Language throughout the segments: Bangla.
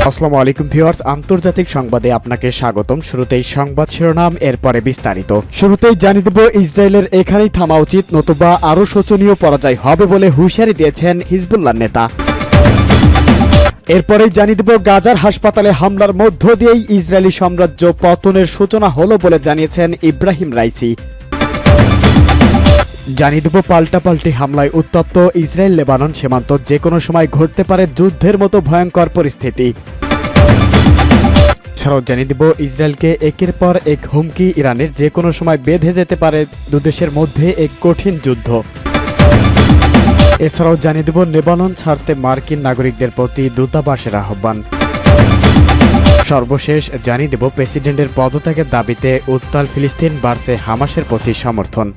আসসালামু আলাইকুম ভিউয়ার্স, আন্তর্জাতিক সংবাদে আপনাকে স্বাগতম। শুরুতেই সংবাদ শিরোনাম, এরপরে বিস্তারিত। শুরুতেই জানিয়ে দেব, ইসরায়েলের এখানেই থামা উচিত, নতুবা আরও শোচনীয় পরাজয় হবে বলে হুঁশিয়ারি দিয়েছেন হিজবুল্লাহ নেতা। এরপরেই জানিয়ে দেব, গাজার হাসপাতালে হামলার মধ্য দিয়েই ইসরায়েলি সাম্রাজ্য পতনের সূচনা হলো বলে জানিয়েছেন ইব্রাহিম রাইসি। জানিয়ে দেব, পাল্টাপাল্টি হামলায় উত্তপ্ত ইসরায়েল লেবানন সীমান্ত, যে কোনো সময় ঘটতে পারে যুদ্ধের মতো ভয়ঙ্কর পরিস্থিতি। এছাড়াও জানিয়ে দেব, ইসরায়েলকে একের পর এক হুমকি, ইরানের যে কোনো সময় বেঁধে যেতে পারে দুদেশের মধ্যে এক কঠিন যুদ্ধ। এছাড়াও জানিয়ে দেব, লেবানন ছাড়তে মার্কিন নাগরিকদের প্রতি দূতাবাসের আহ্বান। সর্বশেষ জানিয়ে দেব, প্রেসিডেন্টের পদত্যাগের দাবিতে উত্তাল ফিলিস্তিন, বাড়ছে হামাসের প্রতি সমর্থন।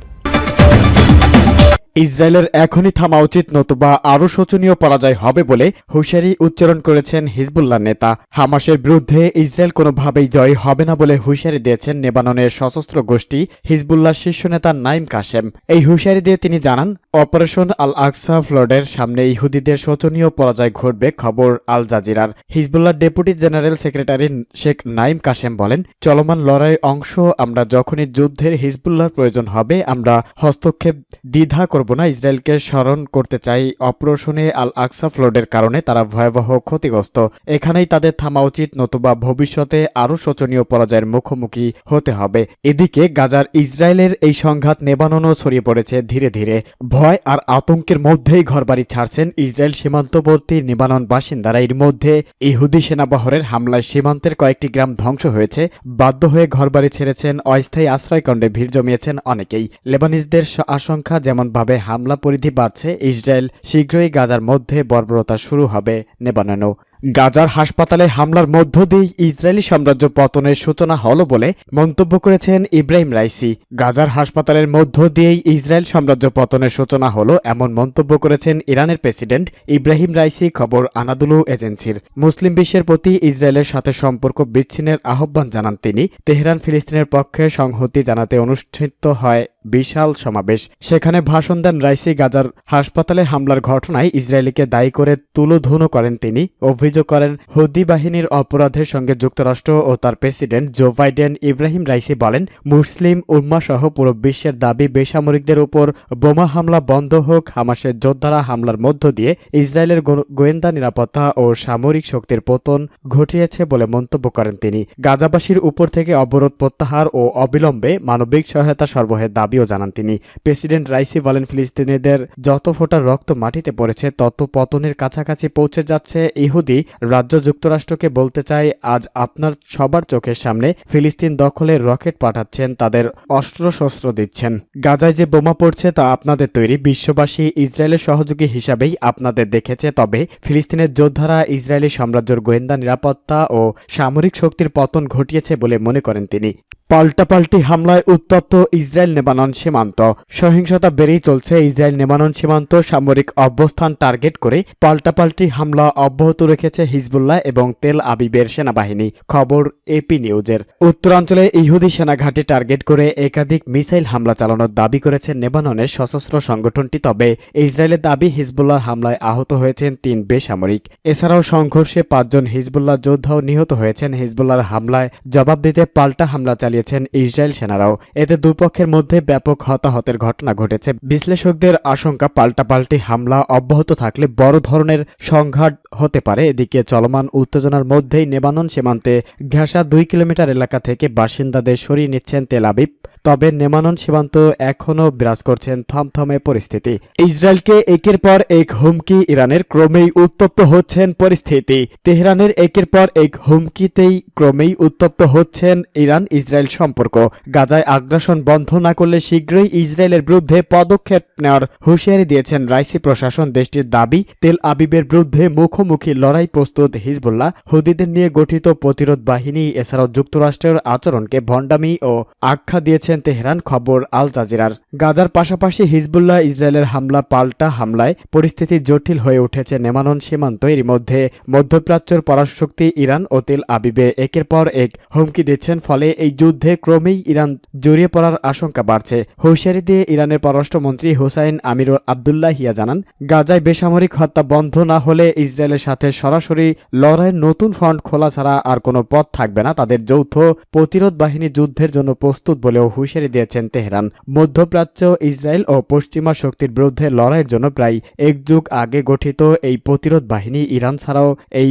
ইসরায়েলের এখনই থামা উচিত, নতুবা আরও শোচনীয় পরাজয় হবে বলে হুঁশিয়ারি উচ্চারণ করেছেন হিজবুল্লাহ নেতা। হামাসের বিরুদ্ধে ইসরায়েল কোনোভাবেই জয় হবে না বলে হুঁশিয়ারি দিয়েছেন লেবাননের সশস্ত্র গোষ্ঠী হিজবুল্লাহ শীর্ষ নেতা নাইম কাশেম। এই হুঁশিয়ারি দিয়ে তিনি জানান, অপারেশন আল আকসা ফ্লডের সামনে ইহুদিদের শোচনীয় পরাজয় ঘটবে। খবর আল জাজিরার। Hezbollah deputy general secretary Sheikh Naim Kashem বলেন, চলমান লড়াই অংশ, আমরা যখনই যুদ্ধের হিজবুল্লাহর প্রয়োজন হবে আমরা হস্তক্ষেপ দ্বিধা করব না। ইসরায়েলকে স্মরণ করতে চাই, অপারেশনে আল আকসা ফ্লডের কারণে তারা ভয়াবহ ক্ষতিগ্রস্ত। এখানেই তাদের থামা উচিত, নতুবা ভবিষ্যতে আরও শোচনীয় পরাজয়ের মুখোমুখি হতে হবে। এদিকে গাজার ইসরায়েলের এই সংঘাত লেবাননও ছড়িয়ে পড়েছে ধীরে ধীরে। ভয় আর আতঙ্কের মধ্যেই ঘরবাড়ি ছাড়ছেন ইসরায়েল সীমান্তবর্তী লেবানন বাসিন্দারা। এর মধ্যে ইহুদি সেনাবহরের হামলায় সীমান্তের কয়েকটি গ্রাম ধ্বংস হয়েছে। বাধ্য হয়ে ঘরবাড়ি ছেড়েছেন, অস্থায়ী আশ্রয়কেন্দ্রে ভিড় জমিয়েছেন অনেকেই। লেবানিজদের আশঙ্কা, যেমনভাবে হামলা পরিধি বাড়ছে, ইসরায়েল শীঘ্রই গাজার মধ্যে বর্বরতা শুরু হবে লেবাননেও। গাজার হাসপাতালে হামলার মধ্য দিয়ে ইসরায়েলি সাম্রাজ্য পতনের সূচনা হল বলে মন্তব্য করেছেন ইব্রাহিম রাইসি। গাজার হাসপাতালের মধ্য দিয়েই ইসরায়েল সাম্রাজ্য পতনের সূচনা হলো, এমন মন্তব্য করেছেন ইরানের প্রেসিডেন্ট ইব্রাহিম রাইসি। খবর আনাদুলু এজেন্সির। মুসলিম বিশ্বের প্রতি ইসরায়েলের সাথে সম্পর্ক বিচ্ছিন্নের আহ্বান জানান তিনি। তেহরান ফিলিস্তিনের পক্ষে সংহতি জানাতে অনুষ্ঠিত হয় বিশাল সমাবেশ, সেখানে ভাষণ দেন রাইসি। গাজার হাসপাতালে হামলার ঘটনায় ইসরায়েলিকে দায়ী করে তুলোধুনো করেন তিনি। অভিযোগ করেন, হুদি বাহিনীর অপরাধের সঙ্গে যুক্তরাষ্ট্র ও তার president Joe Biden. Ebrahim Raisi বলেন, মুসলিম উম্মাহ সহ পুরো বিশ্বের দাবি বেসামরিকদের উপর বোমা হামলা বন্ধ হোক। হামাসের যোদ্ধারা হামলার মধ্য দিয়ে ইসরায়েলের গোয়েন্দা নিরাপত্তা ও সামরিক শক্তির পতন ঘটিয়েছে বলে মন্তব্য করেন তিনি। গাজাবাসীর উপর থেকে অবরোধ প্রত্যাহার ও অবিলম্বে মানবিক সহায়তা সরবরাহের দাবিও জানান তিনি। প্রেসিডেন্ট রাইসি বলেন, ফিলিস্তিনিদের যত ফোঁটা রক্ত মাটিতে পড়েছে, তত পতনের কাছাকাছি পৌঁছে যাচ্ছে। ইহুদি রাজ্য যুক্তরাষ্ট্রকে বলতে চাই, আজ আপনার সবার চোখের সামনে ফিলিস্তিন দখলে রকেট পাঠাচ্ছেন, তাদের অস্ত্রশস্ত্র দিচ্ছেন। গাজায় যে বোমা পড়ছে তা আপনাদের তৈরি। বিশ্ববাসী ইসরায়েলের সহযোগী হিসাবেই আপনাদের দেখেছে। তবে ফিলিস্তিনের যোদ্ধারা ইসরায়েলি সাম্রাজ্যের গোয়েন্দা নিরাপত্তা ও সামরিক শক্তির পতন ঘটিয়েছে বলে মনে করেন তিনি। পাল্টাপাল্টি হামলায় উত্তপ্ত ইসরায়েল লেবানন সীমান্ত। সহিংসতা বেড়েই চলছে। ইসরায়েল লেবানন সীমান্ত সামরিক অবস্থান টার্গেট করে পাল্টাপাল্টি হামলা অব্যাহত রেখেছে হিজবুল্লাহ এবং তেল আবিবের সেনাবাহিনী। খবর এপি নিউজের। উত্তরাঞ্চলে ইহুদি সেনাঘাঁটি টার্গেট করে একাধিক মিসাইল হামলা চালানোর দাবি করেছে লেবাননের সশস্ত্র সংগঠনটি। তবে ইসরায়েলের দাবি, হিজবুল্লাহর হামলায় আহত হয়েছেন 3 বেসামরিক। এছাড়াও সংঘর্ষে 5 জন হিজবুল্লাহ যোদ্ধাও নিহত হয়েছেন। হিজবুল্লাহর হামলায় জবাব দিতে পাল্টা হামলা চালিয়েছেন ইসরায়েল সেনারাও। এতে দুপক্ষের মধ্যে ব্যাপক হতাহতের ঘটনা ঘটেছে। বিশ্লেষকদের আশঙ্কা, পাল্টাপাল্টি হামলা অব্যাহত থাকলে বড় ধরনের সংঘাত হতে পারে। এদিকে চলমান উত্তেজনার মধ্যেই লেবানন সীমান্তে ঘেঁষা 2 কিলোমিটার এলাকা থেকে বাসিন্দাদের সরিয়ে নিচ্ছেন তেল আবিব। তবে লেবানন সীমান্ত এখনও বিরাজ করছেন থমথমে পরিস্থিতি। ইসরায়েলকে একের পর এক হুমকি, ইরানের ক্রমেই উত্তপ্ত হচ্ছেন পরিস্থিতি। তেহরানের একের পর এক হুমকিতেই ক্রমেই উত্তপ্ত হচ্ছেন ইরান ইসরায়েল সম্পর্ক। গাজায় আগ্রাসন বন্ধ না করলে শীঘ্রই ইসরায়েলের বিরুদ্ধে পদক্ষেপ নেওয়ার হুঁশিয়ারি দিয়েছেন রাইসি প্রশাসন। দেশটির দাবি, তেল আবিবের বিরুদ্ধে মুখোমুখি লড়াই প্রস্তুত হিজবুল্লাহ। হুদিদের নিয়ে গঠিত প্রতিরোধ বাহিনী। এছাড়াও যুক্তরাষ্ট্রের আচরণকে ভণ্ডামি ও আখ্যা দিয়েছেন দিচ্ছেন তেহরান, খবর আল জাজিরার। গাজার পাশাপাশি হিজবুল্লাহ ইসরায়েলের হামলা পাল্টা হামলায় পরিস্থিতি জটিল হয়ে উঠেছে লেবানন সীমান্ত। এরই মধ্যে মধ্যপ্রাচ্যের পরাশক্তি ইরান ও তেল আবিবে একের পর এক হুমকি দিচ্ছেন, ফলে এই যুদ্ধে ক্রমেই ইরান জড়িয়ে পড়ার আশঙ্কা বাড়ছে। হুঁশিয়ারি দিয়ে ইরানের পররাষ্ট্রমন্ত্রী হোসাইন আমির আবদুল্লাহিয়া জানান, গাজায় বেসামরিক হত্যা বন্ধ না হলে ইসরায়েলের সাথে সরাসরি লড়াইয়ের নতুন ফ্রন্ট খোলা ছাড়া আর কোনো পথ থাকবে না। তাদের যৌথ প্রতিরোধ বাহিনী যুদ্ধের জন্য প্রস্তুত বলেও হুঁশিয়ারি দিয়েছেন তেহরান। মধ্যপ্রাচ্য, ইসরায়েল ও পশ্চিমা শক্তির বিরুদ্ধে লড়াইয়ের জন্য প্রায় এক যুগ আগে গঠিত এই প্রতিরোধ বাহিনী ইরান ছাড়াও এই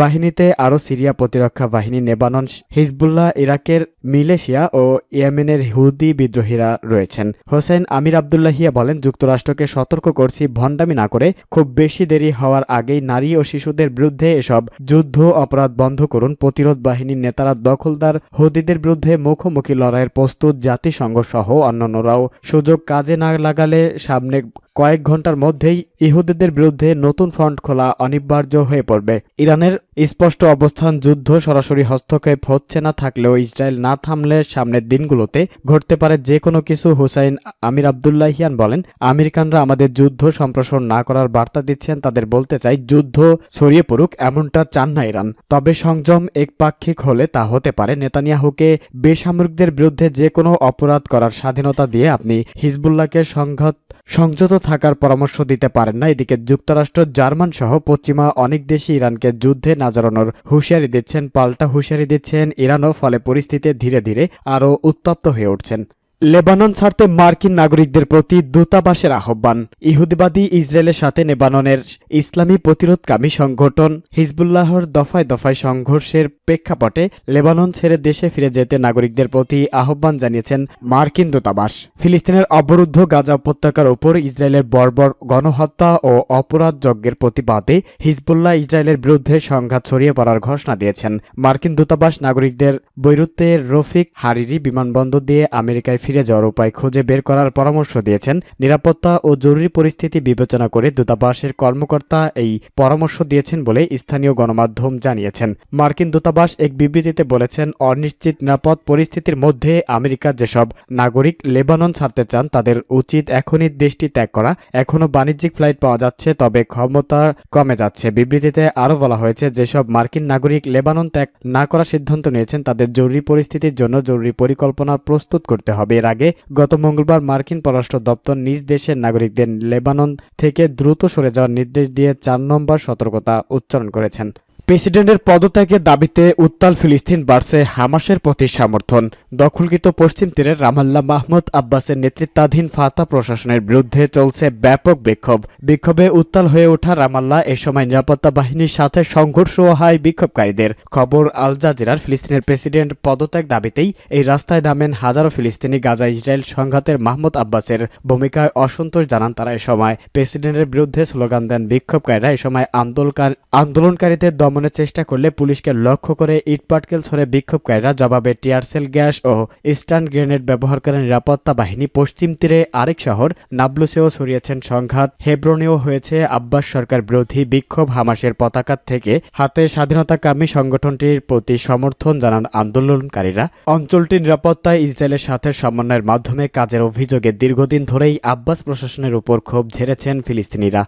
বাহিনীতে আরও সিরিয়া প্রতিরক্ষা বাহিনী, লেবানন, হিজবুল্লাহ, ইরাকের মিলেশিয়া ও ইয়েমেনের হুদি বিদ্রোহীরা রয়েছেন। হোসেন আমির আবদুল্লাহিয়া বলেন, যুক্তরাষ্ট্রকে সতর্ক করছি, ভণ্ডামি না করে খুব বেশি দেরি হওয়ার আগেই নারী ও শিশুদের বিরুদ্ধে এসব যুদ্ধ অপরাধ বন্ধ করুন। প্রতিরোধ বাহিনীর নেতারা দখলদার হুদিদের বিরুদ্ধে মুখোমুখি লড়াইয়ের প্রস্তুত। জাতিসংঘ সহ অন্যান্যরাও সুযোগ কাজে না লাগালে সামনে কয়েক ঘন্টার মধ্যেই ইহুদিদের বিরুদ্ধে নতুন ফ্রন্ট খোলা অনিবার্য হয়ে পড়বে। ইরানের স্পষ্ট অবস্থান, যুদ্ধ সরাসরি হস্তক্ষেপ হচ্ছে না থাকলেও ইসরায়েল না থামলে সামনের দিনগুলোতে ঘটতে পারে যে কোনো কিছু। হুসাইন আমির আবদুল্লাহিয়ান বলেন, আমেরিকানরা আমাদের যুদ্ধ সম্প্রসারণ না করার বার্তা দিচ্ছেন। তাদের বলতে চাই, যুদ্ধ ছড়িয়ে পড়ুক এমনটা চান না ইরান, তবে সংযম একপাক্ষিক হলে তা হতে পারে। নেতানিয়াহুকে বেসামরিকদের বিরুদ্ধে যে কোনো অপরাধ করার স্বাধীনতা দিয়ে আপনি হিজবুল্লাহকে সংযত থাকার পরামর্শ দিতে পারেন না। এদিকে যুক্তরাষ্ট্র, জার্মান সহ পশ্চিমা অনেক দেশই ইরানকে যুদ্ধে না জড়ানোর হুঁশিয়ারি দিচ্ছেন। পাল্টা হুঁশিয়ারি দিচ্ছেন ইরানও, ফলে পরিস্থিতি ধীরে ধীরে আরও উত্তপ্ত হয়ে উঠছেন। লেবানন ছাড়তে মার্কিন নাগরিকদের প্রতি দূতাবাসের আহ্বান। ইহুদিবাদী ইসরায়েলের সাথে লেবাননের ইসলামী প্রতিরোধকামী সংগঠন হিজবুল্লাহর দফায় দফায় সংঘর্ষের প্রেক্ষাপটে লেবানন ছেড়ে দেশে ফিরে যেতে নাগরিকদের প্রতি আহ্বান জানিয়েছেন মার্কিন দূতাবাস। ফিলিস্তিনের অবরুদ্ধ গাজা উপত্যকার উপর ইসরায়েলের বর্বর গণহত্যা ও অপরাধ যজ্ঞের প্রতিবাদে হিজবুল্লাহ ইসরায়েলের বিরুদ্ধে সংঘাত ছড়িয়ে পড়ার ঘোষণা দিয়েছেন। মার্কিন দূতাবাস নাগরিকদের বৈরুতের রফিক হারিরি বিমানবন্দর দিয়ে আমেরিকায় ফিরে যাওয়ার উপায় খুঁজে বের করার পরামর্শ দিয়েছেন। নিরাপত্তা ও জরুরি পরিস্থিতি বিবেচনা করে দূতাবাসের কর্মকর্তা এই পরামর্শ দিয়েছেন বলে স্থানীয় গণমাধ্যম জানিয়েছেন। মার্কিন দূতাবাস এক বিবৃতিতে বলেছেন, অনিশ্চিত নিরাপদ পরিস্থিতির মধ্যে আমেরিকার যেসব নাগরিক লেবানন ছাড়তে চান তাদের উচিত এখনই দেশটি ত্যাগ করা। এখনও বাণিজ্যিক ফ্লাইট পাওয়া যাচ্ছে, তবে ক্ষমতা কমে যাচ্ছে। বিবৃতিতে আরও বলা হয়েছে, যেসব মার্কিন নাগরিক লেবানন ত্যাগ না করার সিদ্ধান্ত নিয়েছেন তাদের জরুরি পরিস্থিতির জন্য জরুরি পরিকল্পনা প্রস্তুত করতে হবে। এর আগে গত মঙ্গলবার মার্কিন পররাষ্ট্র দপ্তর নিজ দেশের নাগরিকদের লেবানন থেকে দ্রুত সরে যাওয়ার নির্দেশ দিয়ে 4 নম্বর সতর্কতা উচ্চারণ করেছেন। প্রেসিডেন্টের পদত্যাগের দাবিতে উত্তাল ফিলিস্তিন, বাড়ছে হামাসের প্রতি সমর্থন। দখলকৃত পশ্চিম তীরের রামাল্লাহ মাহমুদ আব্বাসের নেতৃত্বাধীন ফাতা প্রশাসনের বিরুদ্ধে চলছে ব্যাপক বিক্ষোভে উত্তাল হয়ে ওঠা রামাল্লাহ। এ সময় নিরাপত্তা বাহিনীর সাথে সংঘর্ষ হয় বিক্ষোভকারীদের। খবর আল জাজিরার। ফিলিস্তিনের প্রেসিডেন্ট পদত্যাগ দাবিতেই এই রাস্তায় নামেন হাজারো ফিলিস্তিনি। গাজা ইসরায়েল সংঘাতের মাহমুদ আব্বাসের ভূমিকায় অসন্তোষ জানান তারা। এ সময় প্রেসিডেন্টের বিরুদ্ধে স্লোগান দেন বিক্ষোভকারীরা। এ সময় আন্দোলনকারীদের দমনের চেষ্টা করলে পুলিশকে লক্ষ্য করে ইটপাটকেল ছড়ে বিক্ষোভকারীরা। জবাবে টিয়ারশেল গ্যাস ও স্টান গ্রেনেড ব্যবহার করে নিরাপত্তা বাহিনী। পশ্চিম তীরে আরেক শহর নাবলুসেও ছড়িয়েছেন সংঘাত। হেব্রনেও হয়েছে আব্বাস সরকার বিরোধী বিক্ষোভ। হামাসের পতাকা থেকে হাতে স্বাধীনতাকামী সংগঠনটির প্রতি সমর্থন জানান আন্দোলনকারীরা। অঞ্চলটির নিরাপত্তায় ইসরায়েলের সাথে সমন্বয়ের মাধ্যমে কাজের অভিযোগে দীর্ঘদিন ধরেই আব্বাস প্রশাসনের উপর ক্ষোভ ঝেড়েছেন ফিলিস্তিনিরা।